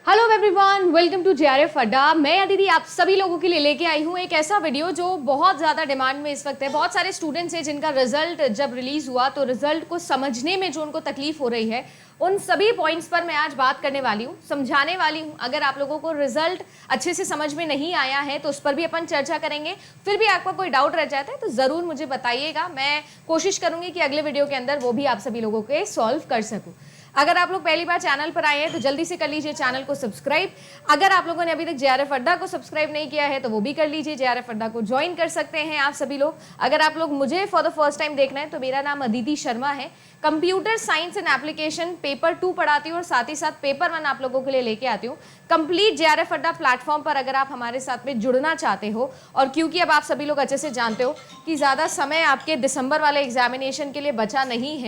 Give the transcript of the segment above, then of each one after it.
Hello everyone, welcome to JRF Adda. मैं अदिति आप सभी लोगों के लिए लेके आई हूँ एक ऐसा वीडियो जो बहुत ज़्यादा डिमांड में इस वक्त है। बहुत सारे स्टूडेंट्स हैं जिनका रिजल्ट जब रिलीज़ हुआ तो रिजल्ट को समझने में जो उनको तकलीफ हो रही है, उन सभी पॉइंट्स पर मैं आज बात करने वाली हूँ, समझाने वाली हूँ। अगर आप लोगों को रिजल्ट अच्छे से समझ में नहीं आया है तो उस पर भी अपन चर्चा करेंगे। फिर भी आपका कोई डाउट रह जाता है तो ज़रूर मुझे बताइएगा, मैं कोशिश करूँगी कि अगले वीडियो के अंदर वो भी आप सभी लोगों के सॉल्व कर सकूँ। अगर आप लोग पहली बार चैनल पर आए हैं तो जल्दी से कर लीजिए चैनल को सब्सक्राइब। अगर आप लोगों ने अभी तक जेआरएफ अड्डा को सब्सक्राइब नहीं किया है तो वो भी कर लीजिए, जेआरएफ अड्डा को ज्वाइन कर सकते हैं आप सभी लोग। अगर आप लोग मुझे फॉर द फर्स्ट टाइम देखना है तो मेरा नाम अदिति शर्मा है। Computer science and application paper 2 पढ़ाती हूँ और साथ ही साथ पेपर 1 आप लोगों के लिए लेके आती हूँ। कंप्लीट जेआरएफ अड्डा प्लेटफॉर्म पर अगर आप हमारे साथ में जुड़ना चाहते हो, और क्योंकि अब आप सभी लोग अच्छे से जानते हो कि ज़्यादा समय आपके दिसंबर वाले एग्जामिनेशन के लिए बचा नहीं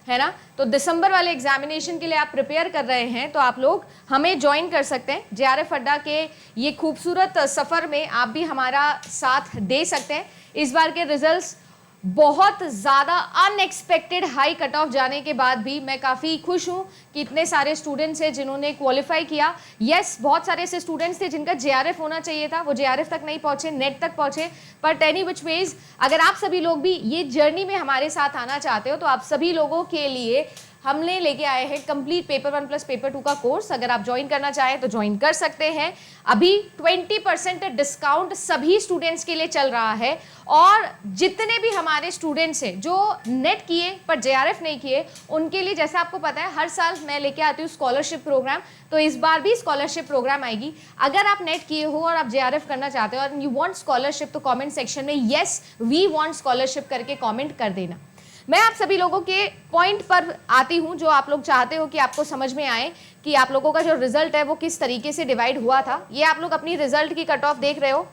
है ना, तो दिसंबर वाले एग्जामिनेशन के लिए आप प्रिपेयर कर रहे हैं तो आप लोग हमें ज्वाइन कर सकते हैं। जेआरएफ अड्डा के ये खूबसूरत सफ़र में आप भी हमारा साथ दे सकते हैं। इस बार के रिजल्ट्स बहुत ज़्यादा अनएक्सपेक्टेड हाई कट ऑफ जाने के बाद भी मैं काफ़ी खुश हूँ कि इतने सारे स्टूडेंट्स हैं जिन्होंने क्वालिफाई किया। यस, बहुत सारे ऐसे स्टूडेंट्स थे जिनका जेआरएफ होना चाहिए था, वो जेआरएफ तक नहीं पहुँचे, नेट तक पहुँचे। बट एनी विच वेज, अगर आप सभी लोग भी ये जर्नी में हमारे साथ आना चाहते हो तो आप सभी लोगों के लिए हमने लेके आए हैं कंप्लीट पेपर 1 प्लस पेपर 2 का कोर्स। अगर आप ज्वाइन करना चाहें तो ज्वाइन कर सकते हैं। अभी 20% डिस्काउंट सभी स्टूडेंट्स के लिए चल रहा है, और जितने भी हमारे स्टूडेंट्स हैं जो नेट किए पर जेआरएफ नहीं किए, उनके लिए जैसा आपको पता है हर साल मैं लेके आती हूँ स्कॉलरशिप प्रोग्राम, तो इस बार भी स्कॉलरशिप प्रोग्राम आएगी। अगर आप नेट किए हो और आप जेआरएफ करना चाहते हो और यू वांट स्कॉलरशिप तो कमेंट सेक्शन में येस वी वांट स्कॉलरशिप करके कमेंट कर देना। मैं आप सभी लोगों के पॉइंट पर आती हूं जो आप लोग चाहते हो कि आपको समझ में आए कि आप लोगों का जो रिजल्ट है वो किस तरीके से डिवाइड हुआ था। ये आप लोग अपनी रिजल्ट की कट ऑफ देख रहे हो,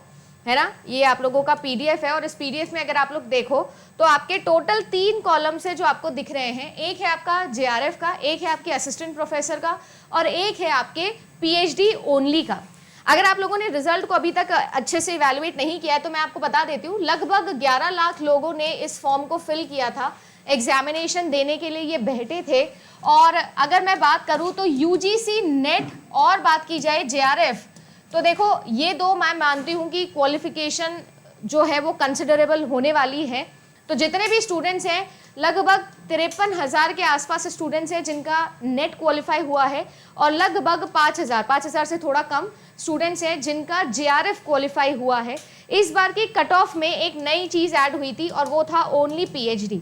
है ना। ये आप लोगों का पीडीएफ है और इस पीडीएफ में अगर आप लोग देखो तो आपके टोटल 3 कॉलम्स है जो आपको दिख रहे हैं। एक है आपका जेआरएफ का, एक है आपके असिस्टेंट प्रोफेसर का, और एक है आपके पीएचडी ओनली का। अगर आप लोगों ने रिजल्ट को अभी तक अच्छे से इवैल्यूएट नहीं किया है तो मैं आपको बता देती हूँ, लगभग 11 लाख लोगों ने इस फॉर्म को फिल किया था, एग्जामिनेशन देने के लिए ये बैठे थे। और अगर मैं बात करूं तो यूजीसी नेट और बात की जाए जेआरएफ, तो देखो ये दो मैं मानती हूं कि क्वालिफिकेशन जो है वो कंसिडरेबल होने वाली है। तो जितने भी स्टूडेंट्स हैं, लगभग 53,000 के आसपास स्टूडेंट्स हैं जिनका नेट क्वालिफाई हुआ है, और लगभग 5,000 से थोड़ा कम स्टूडेंट्स हैं जिनका जेआरएफ क्वालिफाई हुआ है। इस बार की कट ऑफ में एक नई चीज़ ऐड हुई थी और वो था ओनली पीएचडी।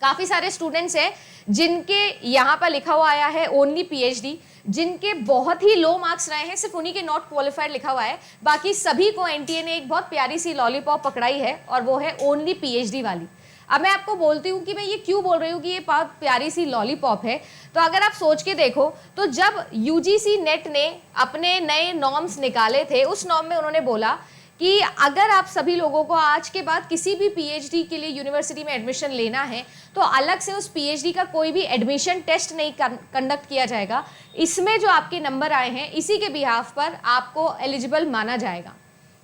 काफ़ी सारे स्टूडेंट्स हैं जिनके यहाँ पर लिखा हुआ आया है ओनली पीएचडी, जिनके बहुत ही लो मार्क्स रहे हैं, सिर्फ उन्हीं के नॉट क्वालिफाइड लिखा हुआ है। बाकी सभी को एनटीए ने एक बहुत प्यारी सी लॉलीपॉप पकड़ाई है और वो है ओनली पीएचडी वाली। अब मैं आपको बोलती हूँ कि मैं ये क्यों बोल रही हूँ कि ये बहुत प्यारी सी लॉलीपॉप है। तो अगर आप सोच के देखो तो जब यूजीसी नेट ने अपने नए नॉर्म्स निकाले थे, उस नॉर्म में उन्होंने बोला कि अगर आप सभी लोगों को आज के बाद किसी भी पीएचडी के लिए यूनिवर्सिटी में एडमिशन लेना है तो अलग से उस पीएचडी का कोई भी एडमिशन टेस्ट नहीं कंडक्ट किया जाएगा। इसमें जो आपके नंबर आए हैं इसी के बिहाफ पर आपको एलिजिबल माना जाएगा।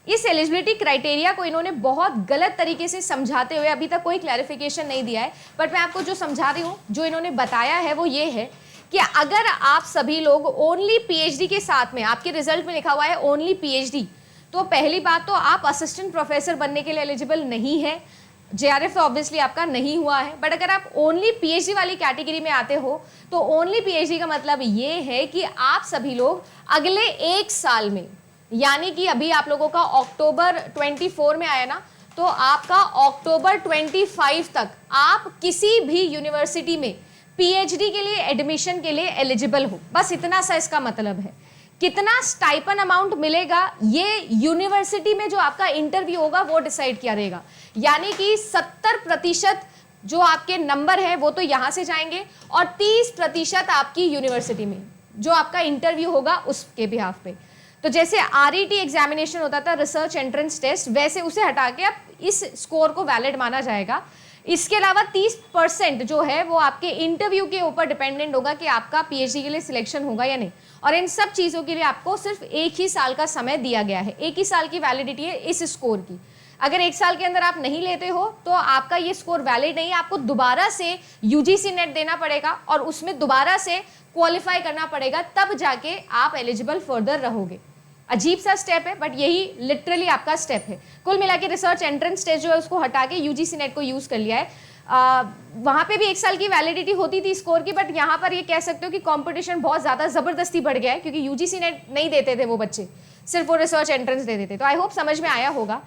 इस एलिजिबिलिटी क्राइटेरिया को इन्होंने बहुत गलत तरीके से समझाते हुए अभी तक कोई क्लैरिफिकेशन नहीं दिया है, बट मैं आपको जो समझा रही हूँ, जो इन्होंने बताया है वो ये है कि अगर आप सभी लोग ओनली पीएचडी के साथ में, आपके रिजल्ट में लिखा हुआ है ओनली पीएचडी, तो पहली बात तो आप असिस्टेंट प्रोफेसर बनने के लिए एलिजिबल नहीं है। जेआरएफ तो ऑब्वियसली आपका नहीं हुआ है, बट अगर आप ओनली पीएचडी वाली कैटेगरी में आते हो तो ओनली पीएचडी का मतलब ये है कि आप सभी लोग अगले 1 साल में, यानी कि अभी आप लोगों का अक्टूबर 24 में आया ना, तो आपका अक्टूबर 25 तक आप किसी भी यूनिवर्सिटी में पीएचडी के लिए एडमिशन के लिए एलिजिबल हो। बस इतना सा इसका मतलब है। कितना स्टाइपन अमाउंट मिलेगा ये यूनिवर्सिटी में जो आपका इंटरव्यू होगा वो डिसाइड किया रहेगा। यानी कि 70% जो आपके नंबर है वो तो यहाँ से जाएंगे और 30% आपकी यूनिवर्सिटी में जो आपका इंटरव्यू होगा उसके बिहाफ पे। तो जैसे आरईटी एग्जामिनेशन होता था, रिसर्च एंट्रेंस टेस्ट, वैसे उसे हटा के अब इस स्कोर को वैलिड माना जाएगा। इसके अलावा 30% जो है वो आपके इंटरव्यू के ऊपर डिपेंडेंट होगा कि आपका पीएचडी के लिए सिलेक्शन होगा या नहीं। और इन सब चीज़ों के लिए आपको सिर्फ 1 ही साल का समय दिया गया है, 1 ही साल की वैलिडिटी है इस स्कोर की। अगर 1 साल के अंदर आप नहीं लेते हो तो आपका ये स्कोर वैलिड नहीं है, आपको दोबारा से यूजीसी नेट देना पड़ेगा और उसमें दोबारा से क्वालिफाई करना पड़ेगा, तब जाके आप एलिजिबल फर्दर रहोगे। अजीब सा स्टेप है, बट यही लिटरली आपका स्टेप है। कुल मिला के रिसर्च एंट्रेंस टेस्ट जो है उसको हटा के यूजीसी नेट को यूज कर लिया है। वहाँ पे भी 1 साल की वैलिडिटी होती थी स्कोर की, बट यहाँ पर ये कह सकते हो कि कंपटीशन बहुत ज़्यादा ज़बरदस्ती बढ़ गया है, क्योंकि यूजीसी नेट नहीं देते थे वो बच्चे, सिर्फ वो रिसर्च एंट्रेंस देते थे। तो आई होप समझ में आया होगा।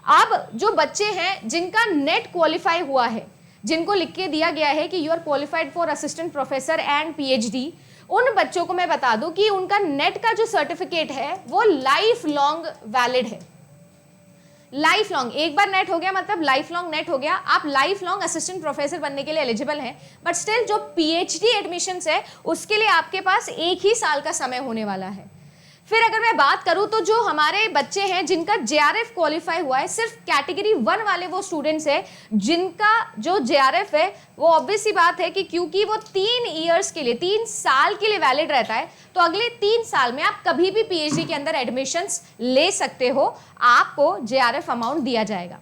अब जो बच्चे हैं जिनका नेट क्वालिफाई हुआ है, जिनको लिख के दिया गया है कि you are qualified for assistant professor and PhD, उन बच्चों को मैं बता दूं कि उनका नेट का जो सर्टिफिकेट है वो लाइफ लॉन्ग वैलिड है। लाइफ लॉन्ग, एक बार नेट हो गया मतलब लाइफ लॉन्ग नेट हो गया, आप लाइफ लॉन्ग असिस्टेंट प्रोफेसर बनने के लिए एलिजिबल हैं। बट स्टिल जो पीएचडी एडमिशंस है उसके लिए आपके पास 1 ही साल का समय होने वाला है। फिर अगर मैं बात करूं तो जो हमारे बच्चे हैं जिनका जेआरएफ क्वालिफाई हुआ है, सिर्फ कैटेगरी 1 वाले वो स्टूडेंट्स हैं जिनका जो जेआरएफ है वो ऑब्वियस सी बात है कि क्योंकि वो 3 ईयर्स के लिए, 3 साल के लिए वैलिड रहता है, तो अगले 3 साल में आप कभी भी पीएचडी के अंदर एडमिशंस ले सकते हो, आपको जेआरएफ अमाउंट दिया जाएगा।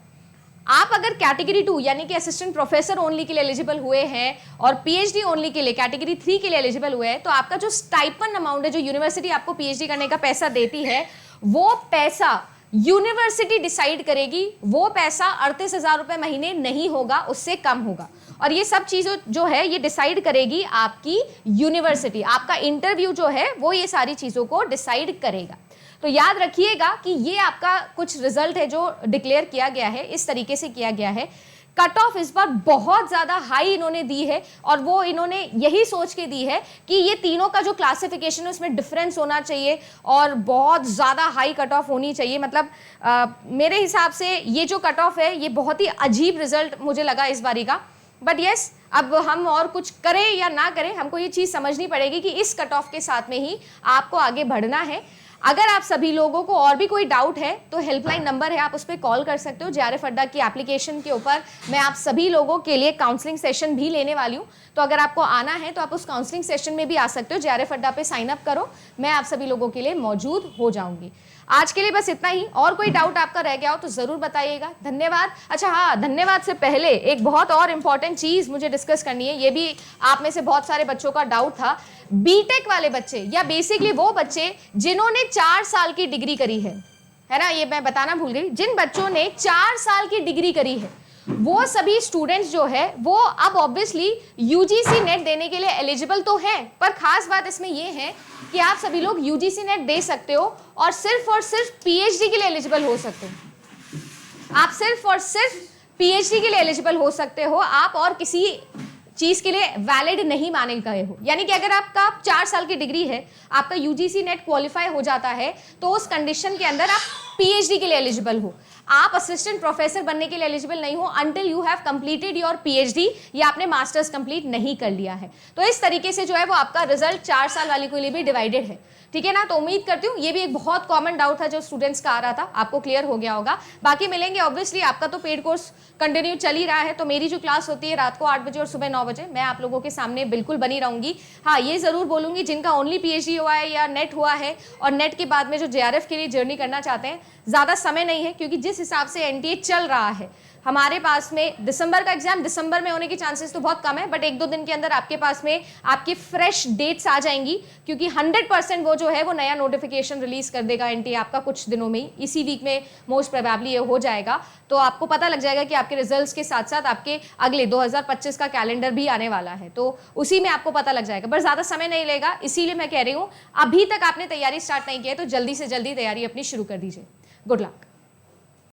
आप अगर कैटेगरी 2 यानी कि असिस्टेंट प्रोफेसर ओनली के लिए एलिजिबल हुए हैं और पीएचडी ओनली के लिए कैटेगरी 3 के लिए एलिजिबल हुए हैं, तो आपका जो स्टाइपेंड अमाउंट है, जो यूनिवर्सिटी आपको पीएचडी करने का पैसा देती है, वो पैसा यूनिवर्सिटी डिसाइड करेगी। वो पैसा 38,000 रुपये महीने नहीं होगा, उससे कम होगा। और ये सब चीज़ें जो है ये डिसाइड करेगी आपकी यूनिवर्सिटी। आपका इंटरव्यू जो है वो ये सारी चीज़ों को डिसाइड करेगा। तो याद रखिएगा कि ये आपका कुछ रिजल्ट है जो डिक्लेयर किया गया है, इस तरीके से किया गया है। कट ऑफ इस बार बहुत ज़्यादा हाई इन्होंने दी है, और वो इन्होंने यही सोच के दी है कि ये तीनों का जो क्लासिफिकेशन है उसमें डिफरेंस होना चाहिए और बहुत ज़्यादा हाई कट ऑफ होनी चाहिए। मतलब मेरे हिसाब से ये जो कट ऑफ है ये बहुत ही अजीब रिजल्ट मुझे लगा इस बारी का। बट यस, अब हम और कुछ करें या ना करें, हमको ये चीज़ समझनी पड़ेगी कि इस कट ऑफ के साथ में ही आपको आगे बढ़ना है। अगर आप सभी लोगों को और भी कोई डाउट है तो हेल्पलाइन नंबर है, आप उस पर कॉल कर सकते हो। जेआरएफ अड्डा की एप्लीकेशन के ऊपर मैं आप सभी लोगों के लिए काउंसलिंग सेशन भी लेने वाली हूँ, तो अगर आपको आना है तो आप उस काउंसलिंग सेशन में भी आ सकते हो। जेआरएफ अड्डा पे साइन अप करो, मैं आप सभी लोगों के लिए मौजूद हो जाऊंगी। आज के लिए बस इतना ही। और कोई डाउट आपका रह गया हो तो जरूर बताइएगा। धन्यवाद। अच्छा हाँ, धन्यवाद से पहले एक बहुत और इंपॉर्टेंट चीज मुझे डिस्कस करनी है। ये भी आप में से बहुत सारे बच्चों का डाउट था। बीटेक वाले बच्चे या बेसिकली वो बच्चे जिन्होंने 4 साल की डिग्री करी है ना, ये मैं बताना भूल गई, जिन बच्चों ने 4 साल की डिग्री करी है वो सभी स्टूडेंट्स जो है वो अब ऑब्वियसली यूजीसी नेट देने के लिए एलिजिबल तो हैं, पर खास बात इसमें ये है कि आप सभी लोग यूजीसी नेट दे सकते हो और सिर्फ पीएचडी के लिए एलिजिबल हो सकते हो। आप सिर्फ और सिर्फ पीएचडी के लिए एलिजिबल हो सकते हो, आप और किसी चीज के लिए वैलिड नहीं माने गए हो। यानी कि अगर आपका 4 साल की डिग्री है, आपका यूजीसी नेट क्वालिफाई हो जाता है, तो उस कंडीशन के अंदर आप पीएचडी के लिए एलिजिबल हो। आप असिस्टेंट प्रोफेसर बनने के लिए एलिजिबल नहीं हो until you have completed your PhD या आपने मास्टर्स कंप्लीट नहीं कर लिया है। तो इस तरीके से जो है वो आपका रिजल्ट 4 साल वाले के लिए भी डिवाइडेड है, ठीक है ना। तो उम्मीद करती हूँ ये भी एक बहुत कॉमन डाउट था जो स्टूडेंट्स का आ रहा था, आपको क्लियर हो गया होगा। बाकी मिलेंगे ऑब्वियसली, आपका तो पेड कोर्स कंटिन्यू चल ही रहा है, तो मेरी जो क्लास होती है रात को 8 बजे और सुबह 9 बजे, मैं आप लोगों के सामने बिल्कुल बनी रहूंगी। हाँ, ये जरूर बोलूंगी जिनका ओनली पीएचडी हुआ है या नेट हुआ है और नेट के बाद में जो जेआरएफ के लिए जर्नी करना चाहते हैं, ज़्यादा समय नहीं है, क्योंकि जिस हिसाब से एनटीए चल रहा है हमारे पास में दिसंबर का एग्जाम दिसंबर में होने के चांसेस तो बहुत कम है, बट 1-2 दिन के अंदर आपके पास में आपकी फ्रेश डेट्स आ जाएंगी, क्योंकि 100% वो जो है वो नया नोटिफिकेशन रिलीज कर देगा एनटीए आपका कुछ दिनों में ही, इसी वीक में मोस्ट प्रोबेबली ये हो जाएगा। तो आपको पता लग जाएगा कि आपके रिजल्ट्स के साथ साथ आपके अगले 2025 का कैलेंडर भी आने वाला है, तो उसी में आपको पता लग जाएगा। बस ज़्यादा समय नहीं लेगा, इसीलिए मैं कह रही हूँ अभी तक आपने तैयारी स्टार्ट नहीं की है तो जल्दी से जल्दी तैयारी अपनी शुरू कर दीजिए। Good luck.